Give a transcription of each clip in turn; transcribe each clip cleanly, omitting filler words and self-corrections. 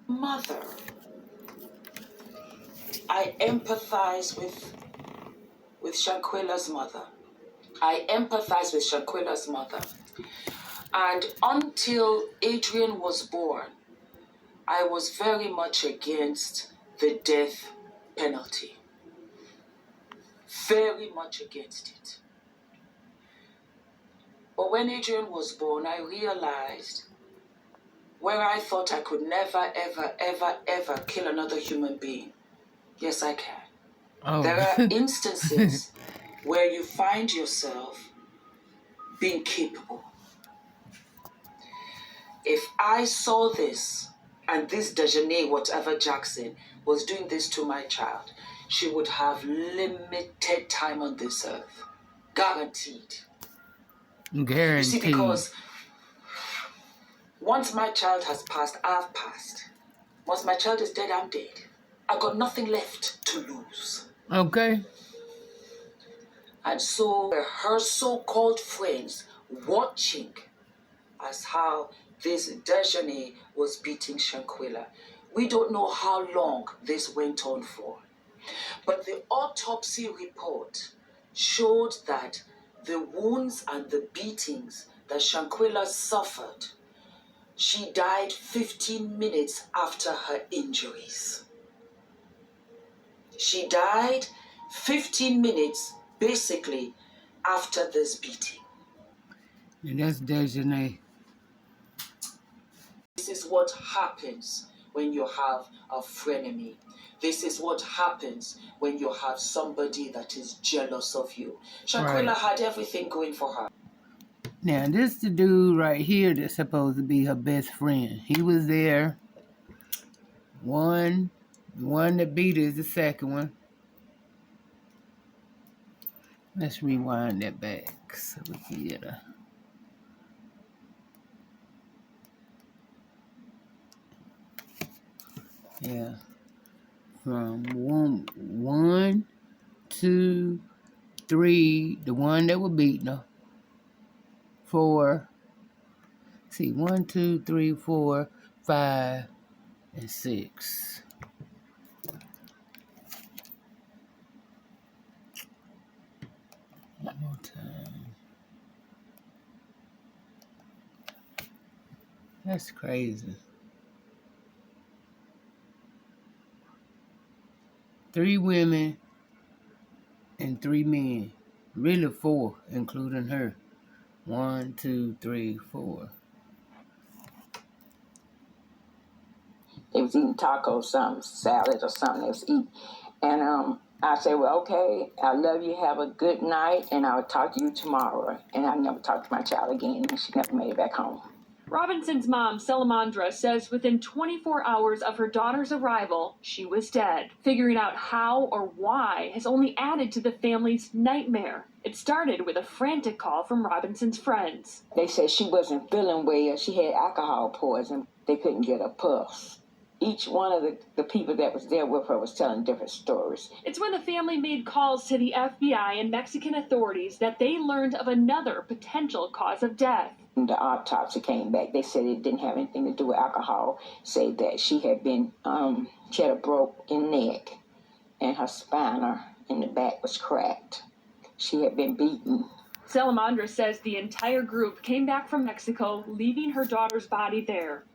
Mother. I empathize with Shaquilla's mother. I empathize with Shaquilla's mother. And until Adrian was born, I was very much against the death penalty. Very much against it. But when Adrian was born, I realized where I thought I could never, ever, ever, ever kill another human being. Yes, I can. Oh. There are instances where you find yourself being capable. If I saw this, and this Dejanay, whatever Jackson, was doing this to my child, she would have limited time on this earth. Guaranteed. Guaranteed. You see, because once my child has passed, I've passed. Once my child is dead, I'm dead. I've got nothing left to lose. Okay. And so her so-called friends watching as how this Dejanay was beating Shaquilla. We don't know how long this went on for. But the autopsy report showed that the wounds and the beatings that Shaquilla suffered, she died 15 minutes after her injuries. She died 15 minutes, basically, after this beating. And that's Dejanay. This is what happens when you have a frenemy. This is what happens when you have somebody that is jealous of you. Shaquilla had everything going for her. Now, this the dude right here that's supposed to be her best friend. He was there. The one that beat her is the second one. Let's rewind that back so we can get a... Yeah. From one, 2, 3, the one that was beating her. 4. See, 1, 2, 3, 4, 5, and 6. One more time. That's crazy. 3 women and 3 men. Really 4, including her. 1, 2, 3, 4. They was eating tacos, some salad or something they was eating. And I said, well, okay, I love you, have a good night, and I'll talk to you tomorrow. And I never talked to my child again, and she never made it back home. Robinson's mom, Salamandra, says within 24 hours of her daughter's arrival, she was dead. Figuring out how or why has only added to the family's nightmare. It started with a frantic call from Robinson's friends. They said she wasn't feeling well. She had alcohol poison. They couldn't get a pulse. Each one of the people that was there with her was telling different stories. It's when the family made calls to the FBI and Mexican authorities that they learned of another potential cause of death. The autopsy came back. They said it didn't have anything to do with alcohol. Said that she had been, she had a broken neck, and her spine in the back was cracked. She had been beaten. Salamandra says the entire group came back from Mexico, leaving her daughter's body there.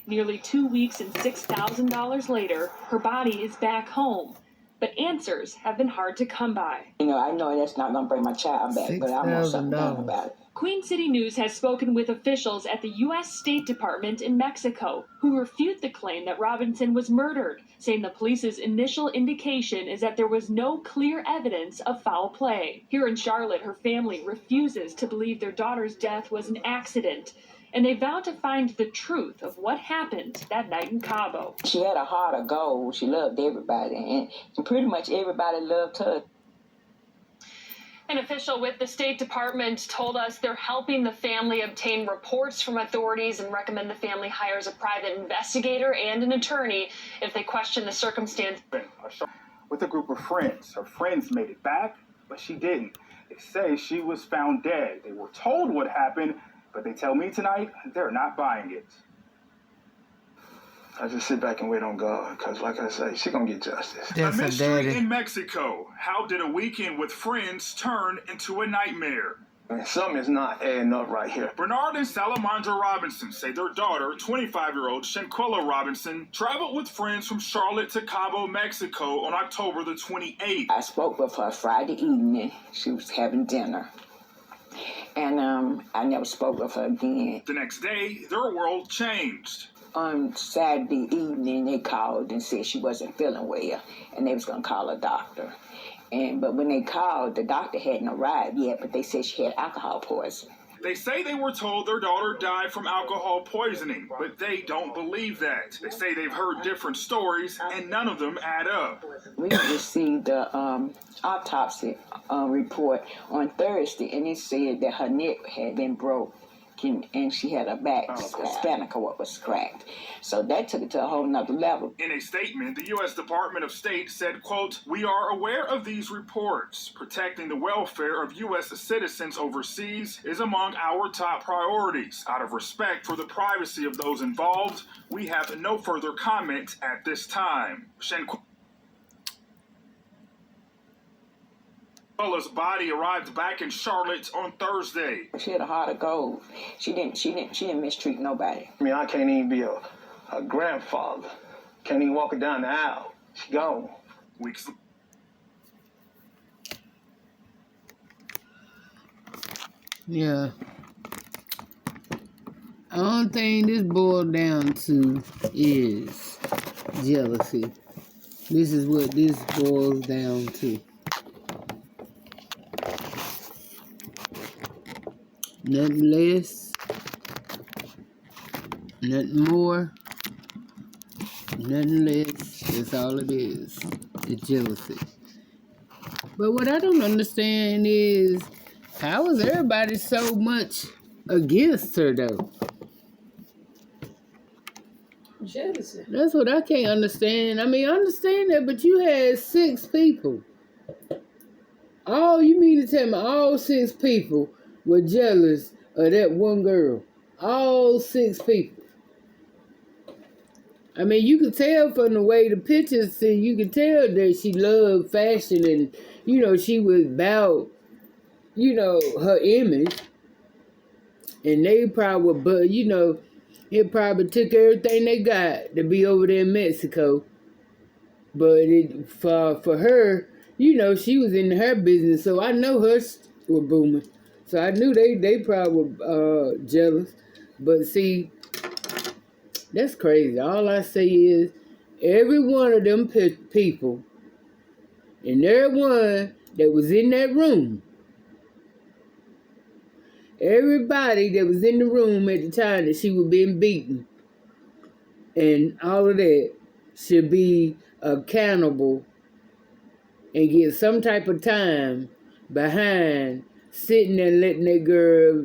Nearly 2 weeks and $6,000 later, her body is back home. But answers have been hard to come by. You know, I know that's not going to bring my child back, but I'm going to something down about it. Queen City News has spoken with officials at the U.S. State Department in Mexico who refute the claim that Robinson was murdered, saying the police's initial indication is that there was no clear evidence of foul play. Here in Charlotte, her family refuses to believe their daughter's death was an accident, and they vow to find the truth of what happened that night in Cabo. She had a heart of gold. She loved everybody, and pretty much everybody loved her. An official with the State Department told us they're helping the family obtain reports from authorities and recommend the family hires a private investigator and an attorney if they question the circumstance. With a group of friends. Her friends made it back, but she didn't. They say she was found dead. They were told what happened, but they tell me tonight they're not buying it. I just sit back and wait on God, because like I say, she gonna get justice. That's a mystery in Mexico. How did a weekend with friends turn into a nightmare? Something is not adding up right here. Bernard and Salamandra Robinson say their daughter, 25-year-old Shanquella Robinson, traveled with friends from Charlotte to Cabo, Mexico on October the 28th. I spoke with her Friday evening. She was having dinner. And I never spoke with her again. The next day, their world changed. On Saturday evening, they called and said she wasn't feeling well, and they was going to call a doctor. But when they called, the doctor hadn't arrived yet, but they said she had alcohol poisoning. They say they were told their daughter died from alcohol poisoning, but they don't believe that. They say they've heard different stories, and none of them add up. We received the autopsy report on Thursday, and it said that her neck had been broke, and she had a back spinal cord was cracked. So that took it to a whole nother level. In a statement, the U.S. Department of State said, quote, "We are aware of these reports. Protecting the welfare of U.S. citizens overseas is among our top priorities. Out of respect for the privacy of those involved, we have no further comment at this time." Shanquella's body arrived back in Charlotte on Thursday. She had a heart of gold. She didn't mistreat nobody. I mean, I can't even be a grandfather. Can't even walk her down the aisle. She gone. Weeks. Yeah. The only thing this boiled down to is jealousy. This is what this boils down to. Nothing less, nothing more, nothing less. That's all it is. It's jealousy. But what I don't understand is, how is everybody so much against her, though? Jealousy. That's what I can't understand. I mean, I understand that, but you had 6 people. You mean to tell me all 6 people were jealous of that one girl? All 6 people. I mean, you could tell from the way the pictures see, you could tell that she loved fashion and, she was about, her image. And they probably, but, it probably took everything they got to be over there in Mexico. But for her, she was in her business, so I know hers were booming. So I knew they probably were jealous. But see, that's crazy. All I say is, every one of them people, and everyone that was in that room, everybody that was in the room at the time that she was being beaten, and all of that, should be accountable and get some type of time behind sitting there letting that girl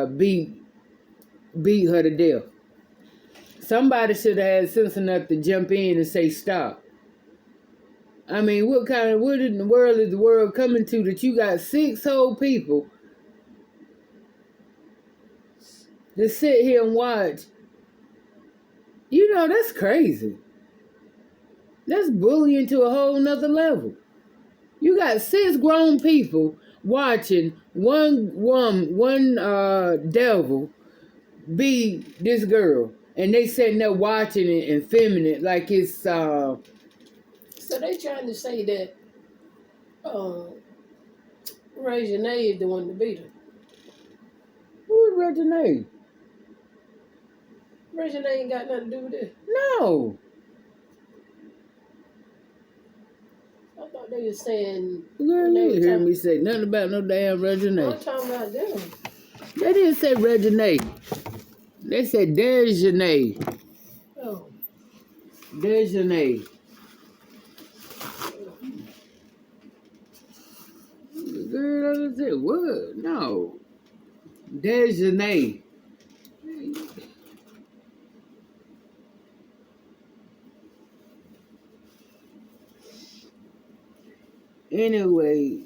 beat her to death. Somebody should have had sense enough to jump in and say stop. I mean, what in the world is the world coming to that you got 6 whole people to sit here and watch? That's crazy. That's bullying to a whole nother level. You got 6 grown people watching one devil beat this girl, and they sitting there watching it and filming it like it's. So they trying to say that Regine is the one to beat her. Who is Regine? Regine ain't got nothing to do with this. No. I thought they were saying. Girl, you didn't hear me say nothing about no damn Regine. I'm talking about them. They didn't say Regine. They said Desjardins. Oh. Desjardins. Girl, I said what? No. Desjardins. Anyway,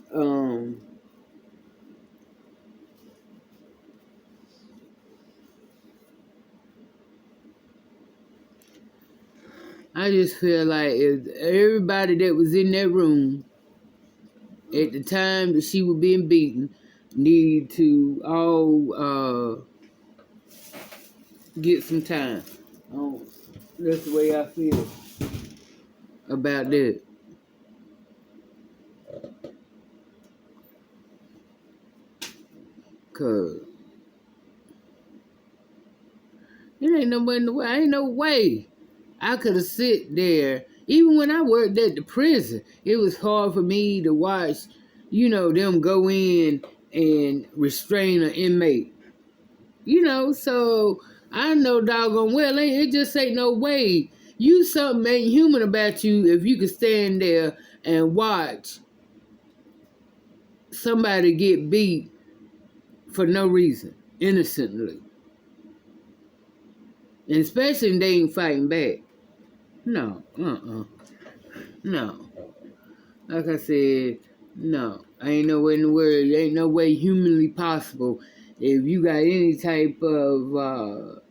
I just feel like if everybody that was in that room at the time that she was being beaten need to all get some time. Oh, that's the way I feel about that. Cause it ain't no way in the way. Ain't no way I could have sit there. Even when I worked at the prison, it was hard for me to watch, them go in and restrain an inmate. So I know doggone well it just ain't no way. Something ain't human about you if you could stand there and watch somebody get beat for no reason, innocently. And especially if they ain't fighting back. No, no. Like I said, no. Ain't no way in the world, ain't no way humanly possible if you got any type of,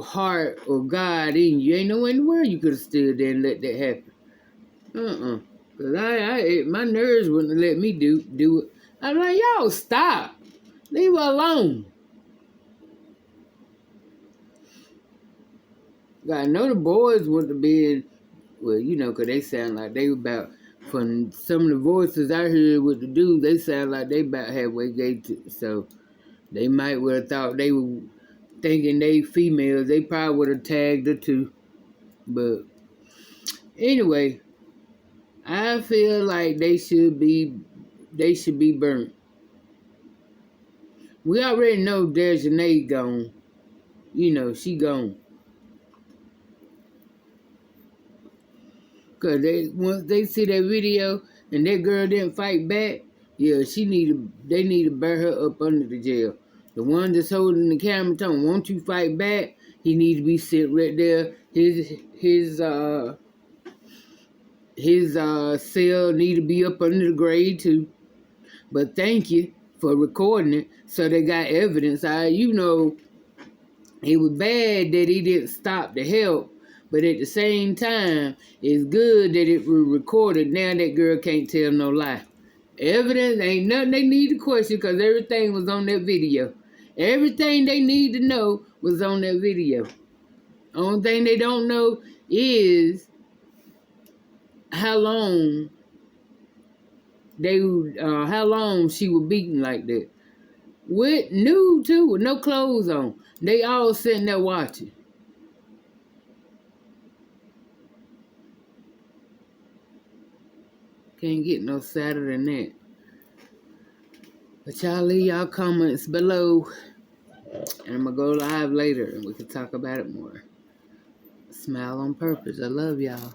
heart or God in you. Ain't no way in the world you could have stood there and let that happen. Cause my nerves wouldn't let me do it. I'm like, y'all stop. Leave her alone. I know the boys would have been, well, cause they sound like they about, from some of the voices I heard with the dudes, they sound like they about halfway gay too. So they might would have thought they were thinking they females. They probably would have tagged her too. But anyway, I feel like they should be burnt. We already know Dejanay gone. She gone. Cause once they see that video and that girl didn't fight back, yeah, they need to burn her up under the jail. The one that's holding the camera telling, won't you fight back? He needs to be sit right there. His cell need to be up under the grade too. But thank you for recording it so they got evidence. It was bad that he didn't stop to help, but at the same time, it's good that it was recorded. Now that girl can't tell no lie. Evidence ain't nothing they need to question because everything was on that video. Everything they need to know was on that video. Only thing they don't know is how long she was beaten like that. With nude too, with no clothes on. They all sitting there watching. Can't get no sadder than that. But y'all leave y'all comments below. And I'm going to go live later and we can talk about it more. Smile on purpose. I love y'all.